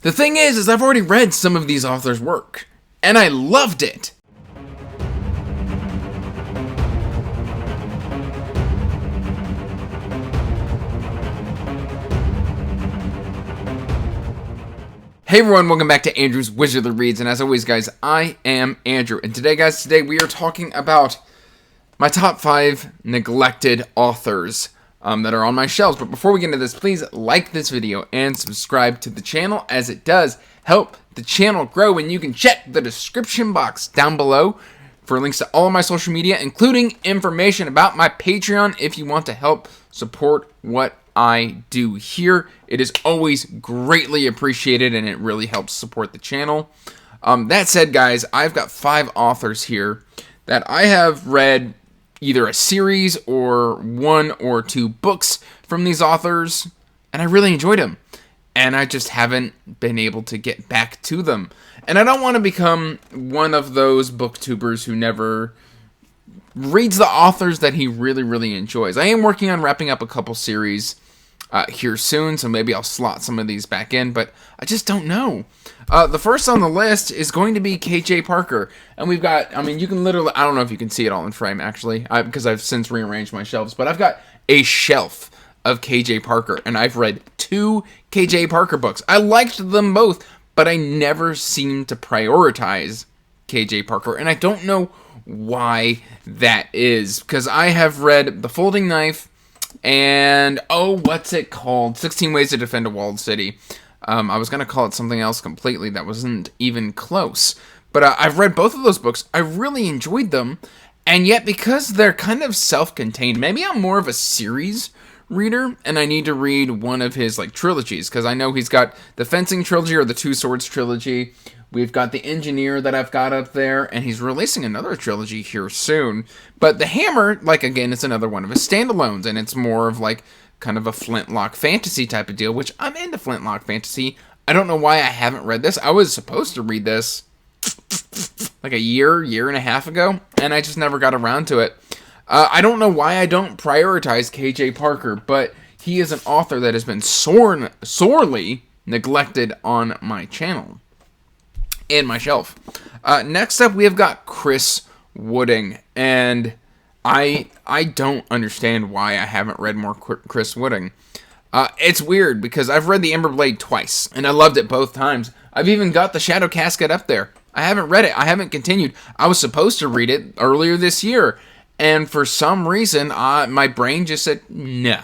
The thing is I've already read some of these authors' work, and I loved it. Hey everyone, welcome back to Andrew's Wizardly Reads, and as always guys, I am Andrew, and today we are talking about my top 5 neglected authors that are on my shelves. But before we get into this, please like this video and subscribe to the channel, as it does help the channel grow, and you can check the description box down below for links to all of my social media, including information about my Patreon if you want to help support what I do here. It is always greatly appreciated, and it really helps support the channel. That said, guys, I've got 5 authors here that I have read either a series or 1 or 2 books from these authors, and I really enjoyed them. And I just haven't been able to get back to them. And I don't want to become one of those booktubers who never reads the authors that he really enjoys. I am working on wrapping up a couple series here soon, so maybe I'll slot some of these back in, but I just don't know. The first on the list is going to be KJ Parker, and we've got, I mean, you can literally, I don't know if you can see it all in frame, actually, because I've since rearranged my shelves, but I've got a shelf of KJ Parker, and I've read 2 KJ Parker books. I liked them both, but I never seemed to prioritize KJ Parker, and I don't know why that is, because I have read The Folding Knife and, what's it called? 16 Ways to Defend a Walled City. I was going to call it something else completely that wasn't even close, but I've read both of those books. I really enjoyed them, and yet because they're kind of self-contained, maybe I'm more of a series reader, and I need to read one of his trilogies, because I know he's got the Fencing trilogy or the Two Swords trilogy. We've got the Engineer that I've got up there, and he's releasing another trilogy here soon. But the Hammer, again, it's another one of his standalones, and it's more of kind of a Flintlock fantasy type of deal, which I'm into Flintlock fantasy. I don't know why I haven't read this. I was supposed to read this a year and a half ago, and I just never got around to it. I don't know why I don't prioritize KJ Parker, but he is an author that has been sorely neglected on my channel and my shelf. Next up, we have got Chris Wooding, and I don't understand why I haven't read more Chris Wooding. It's weird, because I've read The Ember Blade twice, and I loved it both times. I've even got The Shadow Casket up there. I haven't read it. I haven't continued. I was supposed to read it earlier this year, and for some reason, my brain just said, nah.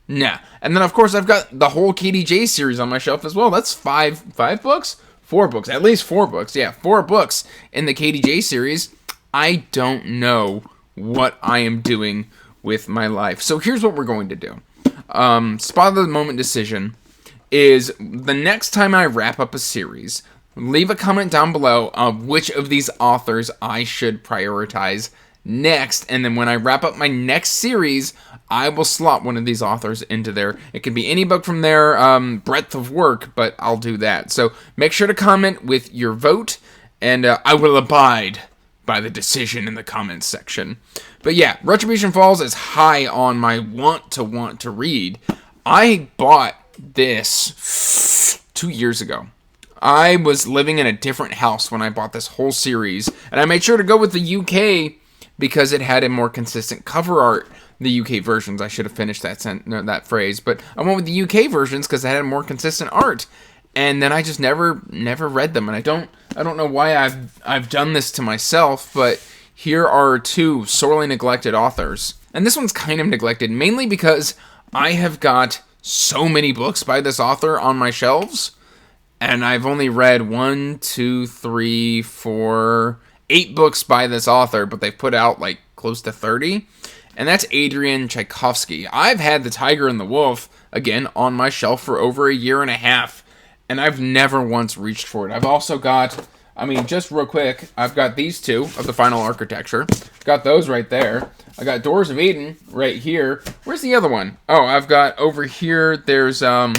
And then, of course, I've got the whole KDJ series on my shelf as well. That's 5 books? 4 books. At least 4 books. Yeah, 4 books in the KDJ series. I don't know what I am doing with my life. So here's what we're going to do. Spot of the moment decision is the next time I wrap up a series, leave a comment down below of which of these authors I should prioritize next, and then when I wrap up my next series, I will slot one of these authors into there. It can be any book from their breadth of work, but I'll do that. So make sure to comment with your vote, and I will abide by the decision in the comments section. But yeah, Retribution Falls is high on my want to read. I bought this 2 years ago. I was living in a different house when I bought this whole series, and I made sure to go with the UK because it had a more consistent cover art. The UK versions, I should have finished that phrase, but I went with the UK versions because it had a more consistent art, and then I just never read them, and I don't know why I've done this to myself, but here are 2 sorely neglected authors, and this one's kind of neglected mainly because I have got so many books by this author on my shelves, and I've only read 1, 2, 3, 4, 8 books by this author, but they've put out close to 30. And that's Adrien Chovsky. I've had The Tiger and the Wolf, again, on my shelf for over a year and a half, and I've never once reached for it. I've also got, just real quick, I've got these 2 of The Final Architecture. Got those right there. I got Doors of Eden right here. Where's the other one? Oh, I've got over here, there's, I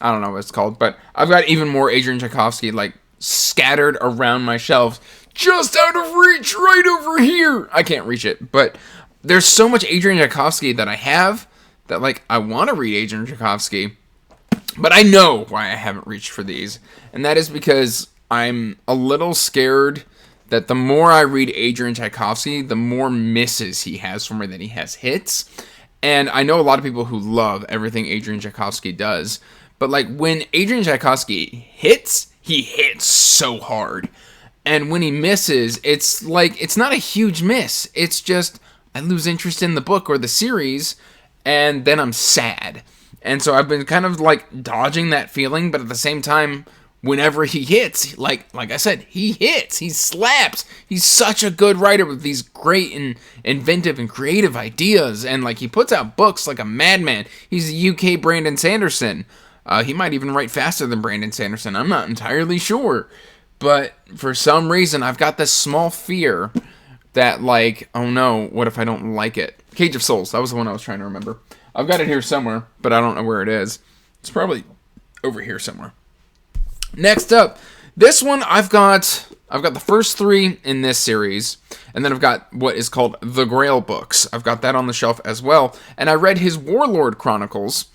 don't know what it's called, but I've got even more Adrien Chovsky, scattered around my shelves. Just out of reach right over here. I can't reach it, but there's so much Adrien Chovsky that I have that I want to read Adrien Chovsky, But I know why I haven't reached for these, and that is because I'm a little scared that the more I read Adrien Chovsky, the more misses he has for me than he has hits. And I know a lot of people who love everything Adrien Chovsky does, but like when Adrien Chovsky hits, he hits so hard. And when he misses, it's like, it's not a huge miss. It's just, I lose interest in the book or the series, and then I'm sad. And so I've been kind of like dodging that feeling, but at the same time, whenever he hits, like I said, he hits, he slaps. He's such a good writer with these great and inventive and creative ideas, and like he puts out books like a madman. He's a UK Brandon Sanderson. He might even write faster than Brandon Sanderson. I'm not entirely sure. But for some reason, I've got this small fear that, like, oh no, what if I don't like it? Cage of Souls, that was the one I was trying to remember. I've got it here somewhere, but I don't know where it is. It's probably over here somewhere. Next up, this one I've got the first 3 in this series, and then I've got what is called The Grail books. I've got that on the shelf as well, and I read his Warlord Chronicles,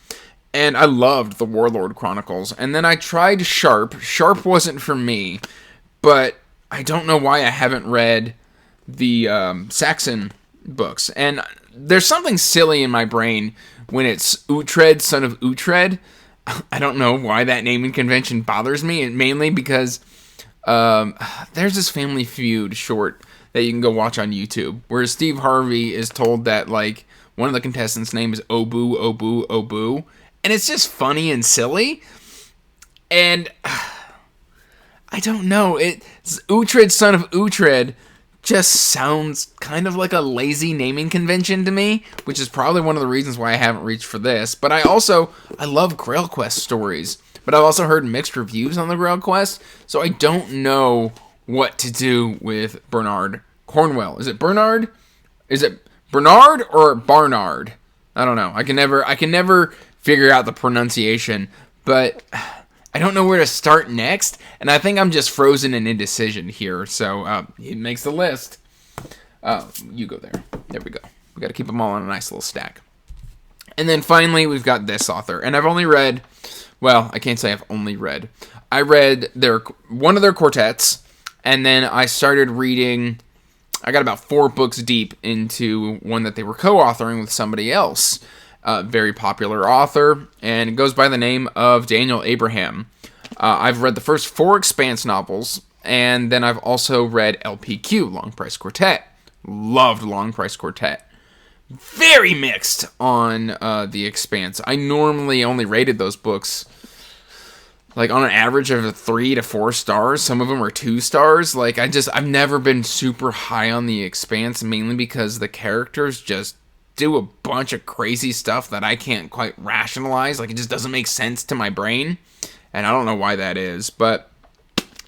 and I loved the Warlord Chronicles. And then I tried Sharp. Sharp wasn't for me, but I don't know why I haven't read the Saxon books. And there's something silly in my brain when it's Uhtred, son of Uhtred. I don't know why that naming convention bothers me, and mainly because there's this Family Feud short that you can go watch on YouTube, where Steve Harvey is told that, like, one of the contestants' name is Obu, Obu, Obu. And it's just funny and silly. And I don't know. It's Uhtred, son of Uhtred, just sounds kind of like a lazy naming convention to me, which is probably one of the reasons why I haven't reached for this. But I love Grail Quest stories. But I've also heard mixed reviews on the Grail Quest, so I don't know what to do with Bernard Cornwell. Is it Bernard? Is it Bernard or Barnard? I don't know. I can never figure out the pronunciation, but I don't know where to start next, and I think I'm just frozen in indecision here, so it makes the list. You go there. There we go. We got to keep them all on a nice little stack. And then finally, we've got this author, and I've only read, well, I can't say I've only read. I read one of their quartets, and then I started reading, I got about 4 books deep into one that they were co-authoring with somebody else. Very popular author, and it goes by the name of Daniel Abraham. I've read the first 4 Expanse novels, and then I've also read LPQ, Long Price Quartet. Loved Long Price Quartet. Very mixed on the Expanse. I normally only rated those books like on an average of 3 to 4 stars. Some of them are 2 stars. Like I've never been super high on the Expanse, mainly because the characters just do a bunch of crazy stuff that I can't quite rationalize. Like, it just doesn't make sense to my brain, and I don't know why that is. But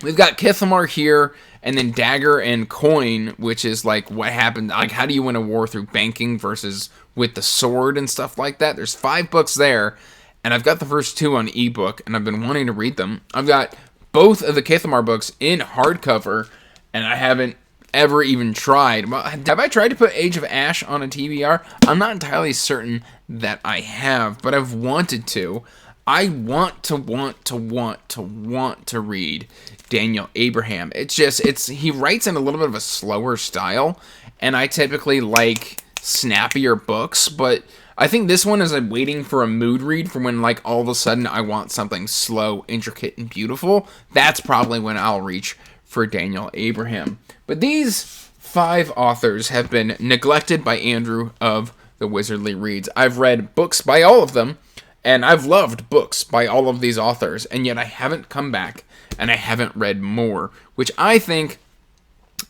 we've got Kithamar here, and then Dagger and Coin, which is like what happened, like how do you win a war through banking versus with the sword and stuff like that. There's 5 books there, and I've got the first 2 on ebook, and I've been wanting to read them. I've got both of the Kithamar books in hardcover, and I haven't ever even tried. Well, have I tried to put Age of Ash on a TBR? I'm not entirely certain that I have, but I've wanted to. I want to read Daniel Abraham. He writes in a little bit of a slower style, and I typically like snappier books, but I think this one is waiting for a mood read for when, like, all of a sudden I want something slow, intricate, and beautiful. That's probably when I'll reach for Daniel Abraham. But these 5 authors have been neglected by Andrew of the Wizardly Reads. I've read books by all of them, and I've loved books by all of these authors, and yet I haven't come back, and I haven't read more, which I think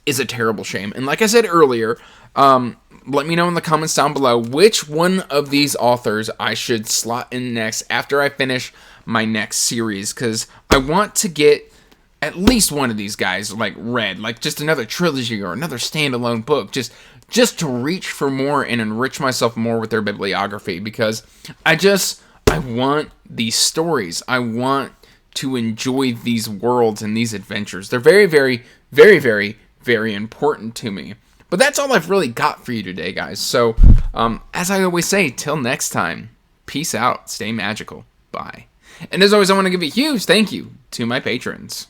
is a terrible shame. And like I said earlier, let me know in the comments down below which one of these authors I should slot in next after I finish my next series, because I want to get at least one of these guys, like, read, like just another trilogy or another standalone book, just to reach for more and enrich myself more with their bibliography, because I want these stories. I want to enjoy these worlds and these adventures. They're very, very, very, very, very important to me. But that's all I've really got for you today, guys. So, as I always say, till next time, peace out, stay magical, bye. And as always, I want to give a huge thank you to my patrons.